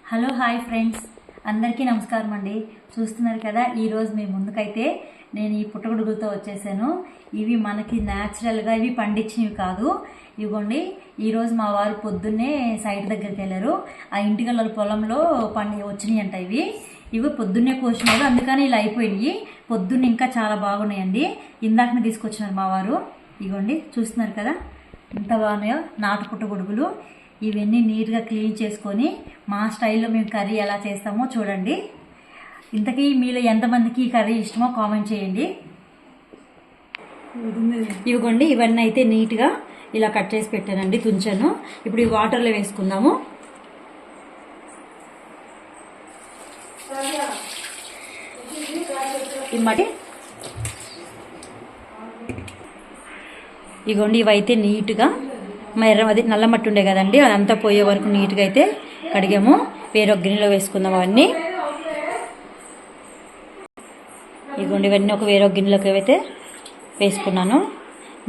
Hello hi friends, అందరికీ నమస్కారం అండి. చూస్తున్నారు కదా, ఈరోజు మీ ముందుకైతే నేను ఈ పుట్టగొడుగులతో వచ్చేసాను. ఇవి మనకి న్యాచురల్గా ఇవి పండించినవి కాదు. ఇవ్వండి, ఈరోజు మా వారు పొద్దున్నే సైట్ దగ్గరికి వెళ్ళారు. ఆ ఇంటికల్ల పొలంలో వచ్చినాయి అంట. ఇవి పొద్దున్నే కోసినారు, అందుకని ఇలా అయిపోయినాయి. పొద్దున్న ఇంకా చాలా బాగున్నాయండి. ఇందాకనే తీసుకొచ్చినారు మా వారు. ఇవ్వండి, చూస్తున్నారు కదా ఎంత బాగున్నాయో నాటు పుట్టగొడుగులు. ఇవన్నీ నీట్గా క్లీన్ చేసుకొని మా స్టైల్లో మేము కర్రీ ఎలా చేస్తామో చూడండి. ఇంతకీ మీలో ఎంతమందికి ఈ కర్రీ ఇష్టమో కామెంట్ చేయండి. ఇవ్వండి, ఇవన్నీ అయితే నీట్గా ఇలా కట్ చేసి పెట్టానండి, తుంచాను. ఇప్పుడు ఈ వాటర్లో వేసుకుందాము. ఇగోండి, ఇవైతే నీట్గా అది నల్ల మట్టి ఉండే కదండి, అదంతా పోయే వరకు నీట్గా అయితే కడిగాము. వేరొక గిన్నెలో వేసుకుందాం అవన్నీ. ఇగోండి, ఇవన్నీ ఒక వేరొక గిన్నెలోకి అయితే వేసుకున్నాను.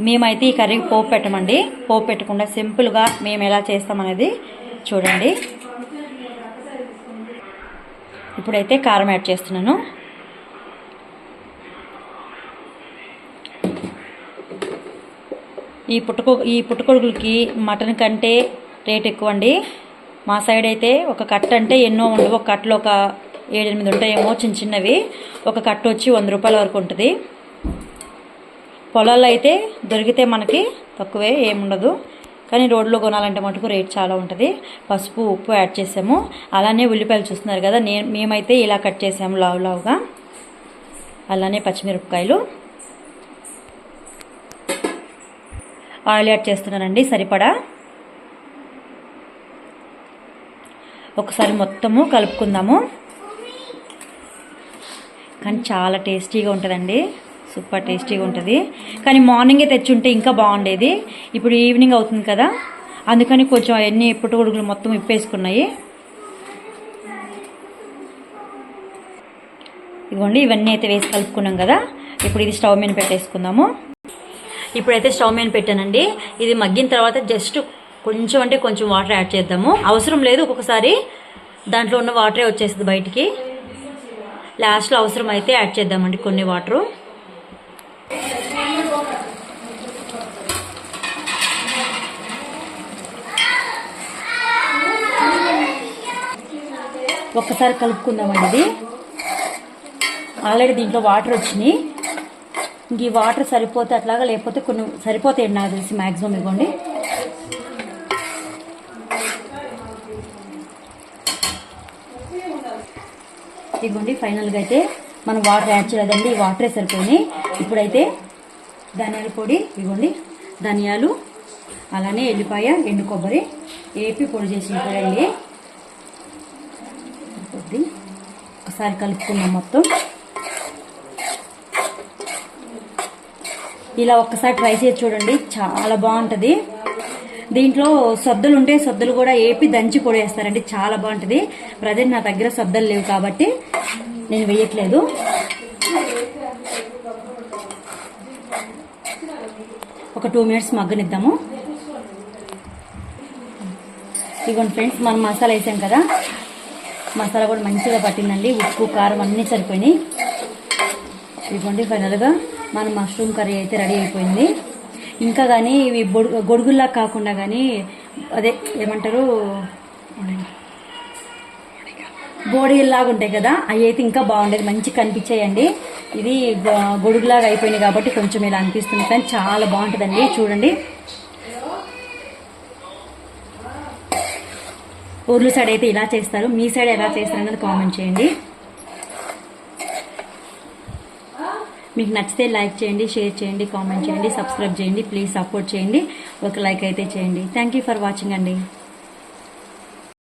మేమైతే ఈ కర్రీకి పోపు పెట్టమండి. పోపు పెట్టకుండా సింపుల్గా మేము ఎలా చేస్తామనేది చూడండి. ఇప్పుడైతే కారం యాడ్ చేస్తున్నాను. ఈ పుట్టగొడుగులకి మటన్ కంటే రేట్ ఎక్కువ అండి. మా సైడ్ అయితే ఒక కట్ట అంటే ఎన్నో ఉండవు. ఒక కట్టలో ఒక 7-8 ఉంటాయేమో, చిన్న చిన్నవి. ఒక కట్ట వచ్చి 100 రూపాయల వరకు ఉంటుంది. పొలాల్లో అయితే దొరికితే మనకి తక్కువే, ఏముండదు. కానీ రోడ్లో కొనాలంటే మటుకు రేట్ చాలా ఉంటుంది. పసుపు, ఉప్పు యాడ్ చేసాము. అలానే ఉల్లిపాయలు చూస్తున్నారు కదా, మేమైతే ఇలా కట్ చేసాము లావుగా. అలానే పచ్చిమిరపకాయలు, ఆయిల్ యాడ్ చేస్తున్నానండి సరిపడా. ఒకసారి మొత్తము కలుపుకుందాము. కానీ చాలా టేస్టీగా ఉంటుందండి, సూపర్ టేస్టీగా ఉంటుంది. కానీ మార్నింగే తెచ్చుంటే ఇంకా బాగుండేది. ఇప్పుడు ఈవినింగ్ అవుతుంది కదా, అందుకని కొంచెం అవన్నీ పుట్టగొడుగులు మొత్తం ఇప్పేసుకున్నాయి. ఇవ్వండి, ఇవన్నీ అయితే వేసి కలుపుకున్నాం కదా. ఇప్పుడు ఇది స్టవ్ మీద పెట్టేసుకుందాము. ఇప్పుడైతే స్టవ్ మీద పెట్టానండి. ఇది మగ్గిన తర్వాత జస్ట్ కొంచెం అంటే కొంచెం వాటర్ యాడ్ చేద్దాము. అవసరం లేదు, ఒక్కొక్కసారి దాంట్లో ఉన్న వాటరే వచ్చేస్తుంది బయటికి. లాస్ట్లో అవసరం అయితే యాడ్ చేద్దామండి కొన్ని వాటరు. ఒక్కసారి కలుపుకుందామండి. ఇది ఆల్రెడీ దీంట్లో వాటర్ వచ్చినాయి. ఇంక ఈ వాటర్ సరిపోతే అట్లాగా, లేకపోతే కొన్ని సరిపోతాయండి నాకు తెలిసి మ్యాక్సిమం. ఇవ్వండి, ఇవ్వండి ఫైనల్గా అయితే మనం వాటర్ యాడ్ చేయలేదండి, ఈ వాటరే సరిపోయినాయి. ఇప్పుడైతే ధనియాల పొడి, ఇవ్వండి ధనియాలు, అలానే ఎల్లిపాయ, ఎండు కొబ్బరి ఏపి పొడి చేసి పొడండి. ఒకసారి కలుపుకున్నాం మొత్తం. ఇలా ఒక్కసారి ట్రై చేసి చూడండి, చాలా బాగుంటుంది. దీంట్లో సొద్దలు ఉంటే సొద్దలు కూడా ఏపి దంచి పొడి వేస్తారండి, చాలా బాగుంటుంది. ప్రజెంట్ నా దగ్గర సొద్దలు లేవు కాబట్టి నేను వేయట్లేదు. ఒక 2 మినిట్స్ మగ్గనిద్దాము. ఇదిగోండి ఫ్రెండ్స్, మనం మసాలా వేసాం కదా, మసాలా కూడా మంచిగా పట్టిందండి. ఉప్పు, కారం అన్నీ సరిపోయినాయి. ఇదిగోండి ఫైనల్గా మన మష్రూమ్ కర్రీ అయితే రెడీ అయిపోయింది. ఇంకా కానీ ఇవి గొడుగుల్లా కాకుండా కానీ అదే ఏమంటారు, బోడీలాగా ఉంటాయి కదా, అవి అయితే ఇంకా బాగుండేది, మంచిగా కనిపించాయండి. ఇది గొడుగులాగా అయిపోయింది కాబట్టి కొంచెం ఇలా అనిపిస్తుంది, కానీ చాలా బాగుంటుందండి. చూడండి, ఊర్లు సైడ్ అయితే ఇలా చేస్తారు, మీ సైడ్ ఎలా చేస్తారు అన్నది కామెంట్ చేయండి. మీకు నచ్చితే లైక్ చేయండి, షేర్ చేయండి, కామెంట్ చేయండి, సబ్స్క్రైబ్ చేయండి. ప్లీజ్ సపోర్ట్ చేయండి, ఒక లైక్ అయితే చేయండి. థ్యాంక్ యూ ఫర్ వాచింగ్ అండి.